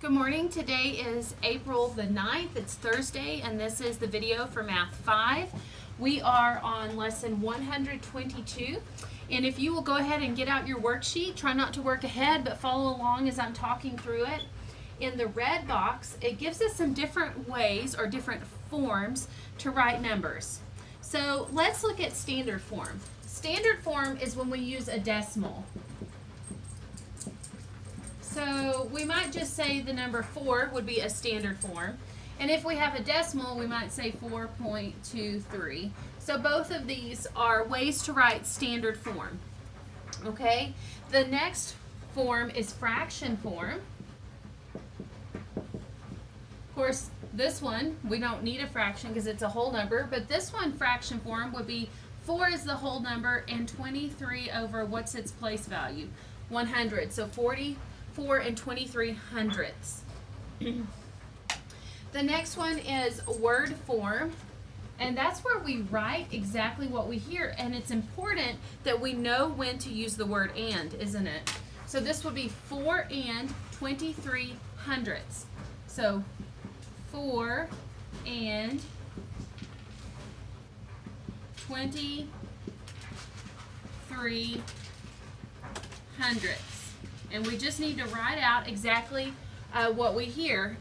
Good morning. Today is April the 9th. It's Thursday, and this is the video for Math 5. We are on lesson 122. And if you will go ahead and get out your worksheet, try not to work ahead, but follow along as I'm talking through it. In the red box, it gives us some different ways or different forms to write numbers. So let's look at standard form. Standard form is when we use a decimal. So we might just say the number 4 would be a standard form. And if we have a decimal, we might say 4.23. So both of these are ways to write standard form. Okay? The next form is fraction form. Of course, this one, we don't need a fraction because it's a whole number, but this one, fraction form, would be 4 is the whole number and 23 over what's its place value? 100. So 44 and 23 hundredths. The next one is word form, and that's where we write exactly what we hear, and it's important that we know when to use the word and, isn't it? So this would be 4 and 23 hundredths. So 4 and 23 hundredths. And we just need to write out exactly what we hear.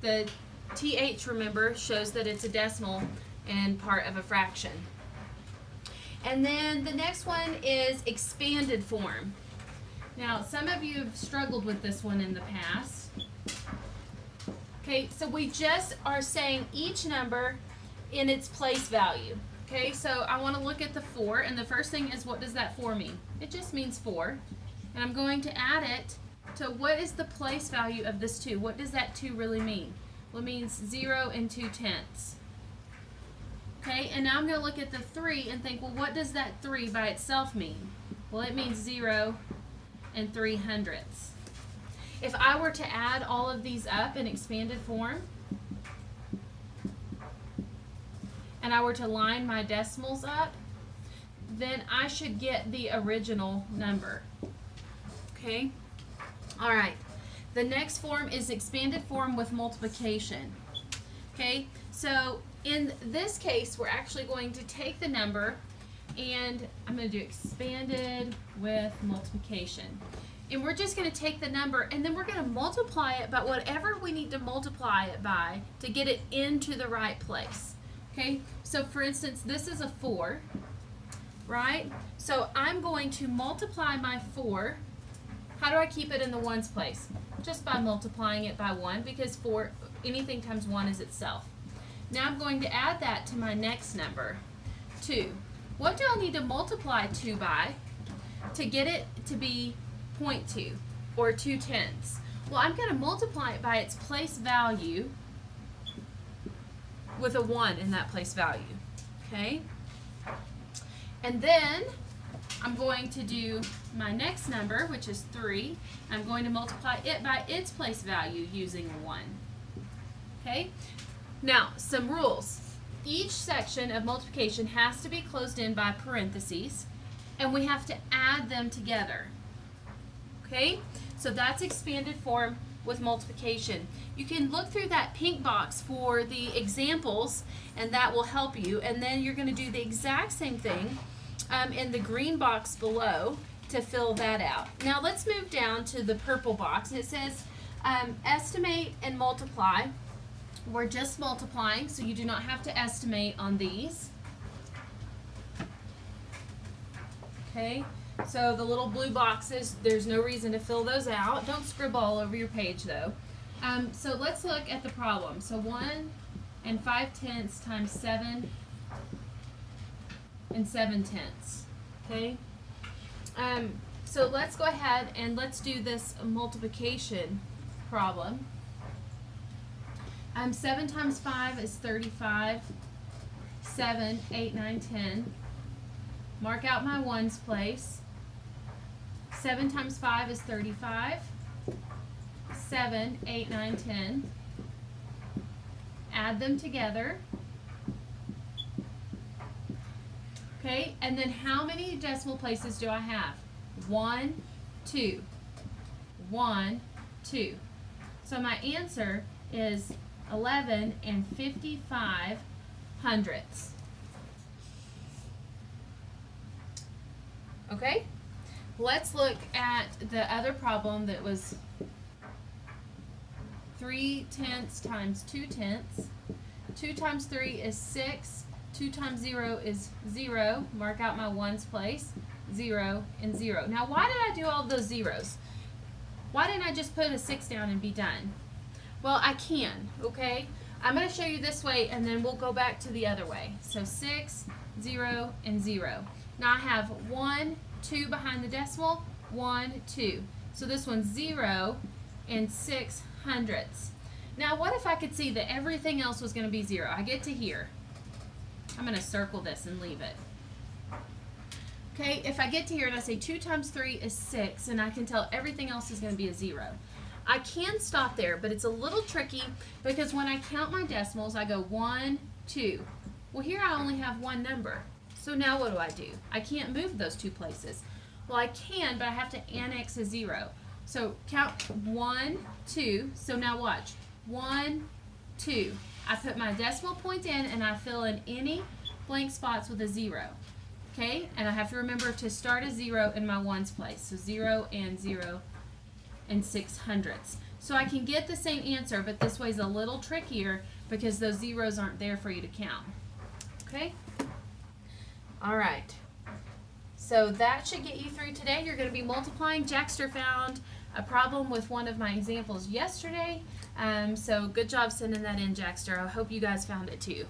The TH, remember, shows that it's a decimal and part of a fraction. And then the next one is expanded form. Now, some of you have struggled with this one in the past. Okay, so we just are saying each number in its place value. Okay, so I want to look at the 4, and the first thing is, what does that 4 mean? It just means 4. And I'm going to add it to what is the place value of this 2. What does that 2 really mean? Well, it means 0 and 2/10. Okay, and now I'm going to look at the 3 and think, well, what does that 3 by itself mean? Well, it means 0 and 3 hundredths. If I were to add all of these up in expanded form, and I were to line my decimals up, then I should get the original number. Okay? All right. The next form is expanded form with multiplication. Okay? So in this case, we're actually going to take the number, and I'm going to do expanded with multiplication. And we're just going to take the number, and then we're going to multiply it by whatever we need to multiply it by to get it into the right place. Okay? So for instance, this is a 4, right? So I'm going to multiply my 4. How do I keep it in the ones place? Just by multiplying it by 1, because 4, anything times 1 is itself. Now I'm going to add that to my next number, 2. What do I need to multiply 2 by to get it to be 0.2 or 2/10? Well, I'm going to multiply it by its place value with a 1 in that place value. Okay? And then I'm going to do my next number, which is 3. I'm going to multiply it by its place value using a 1. Okay? Now, some rules. Each section of multiplication has to be closed in by parentheses, and we have to add them together. Okay? So that's expanded form with multiplication. You can look through that pink box for the examples, and that will help you. And then you're going to do the exact same thing in the green box below to fill that out. Now let's move down to the purple box. It says estimate and multiply. We're just multiplying, so you do not have to estimate on these. Okay, so the little blue boxes, there's no reason to fill those out. Don't scribble all over your page though. So let's look at the problem. So 1 and 5/10 times 7 and 7/10. Okay? So let's go ahead and let's do this multiplication problem. 7 times 5 is 35. 7, 8, 9, 10. Mark out my ones place. 7 times 5 is 35. 7, 8, 9, 10. Add them together. Okay, and then how many decimal places do I have? 1, 2. 1, 2. So my answer is 11 and 55 hundredths. Okay, let's look at the other problem that was 3 tenths times 2 tenths. 2 times 3 is 6. 2 times 0 is 0. Mark out my ones place. 0 and 0. Now, why did I do all those zeros? Why didn't I just put a 6 down and be done? Well, I can, okay? I'm going to show you this way, and then we'll go back to the other way. So 6, 0, and 0. Now I have 1, 2 behind the decimal, 1, 2. So this one's 0 and 6 hundredths. Now what if I could see that everything else was going to be 0? I get to here. I'm going to circle this and leave it. Okay, if I get to here and I say 2 times 3 is 6, and I can tell everything else is going to be a 0. I can stop there, but it's a little tricky because when I count my decimals, I go 1, 2. Well, here I only have one number. So now what do? I can't move those two places. Well, I can, but I have to annex a 0. So count 1, 2. So now watch. 1, 2. I put my decimal point in and I fill in any blank spots with a 0. Okay? And I have to remember to start a 0 in my ones place. So 0 and 0 and 6 hundredths. So I can get the same answer, but this way's a little trickier because those zeros aren't there for you to count. Okay? All right. So that should get you through today. You're going to be multiplying. Jackster found a problem with one of my examples yesterday. So good job sending that in, Jackster. I hope you guys found it too.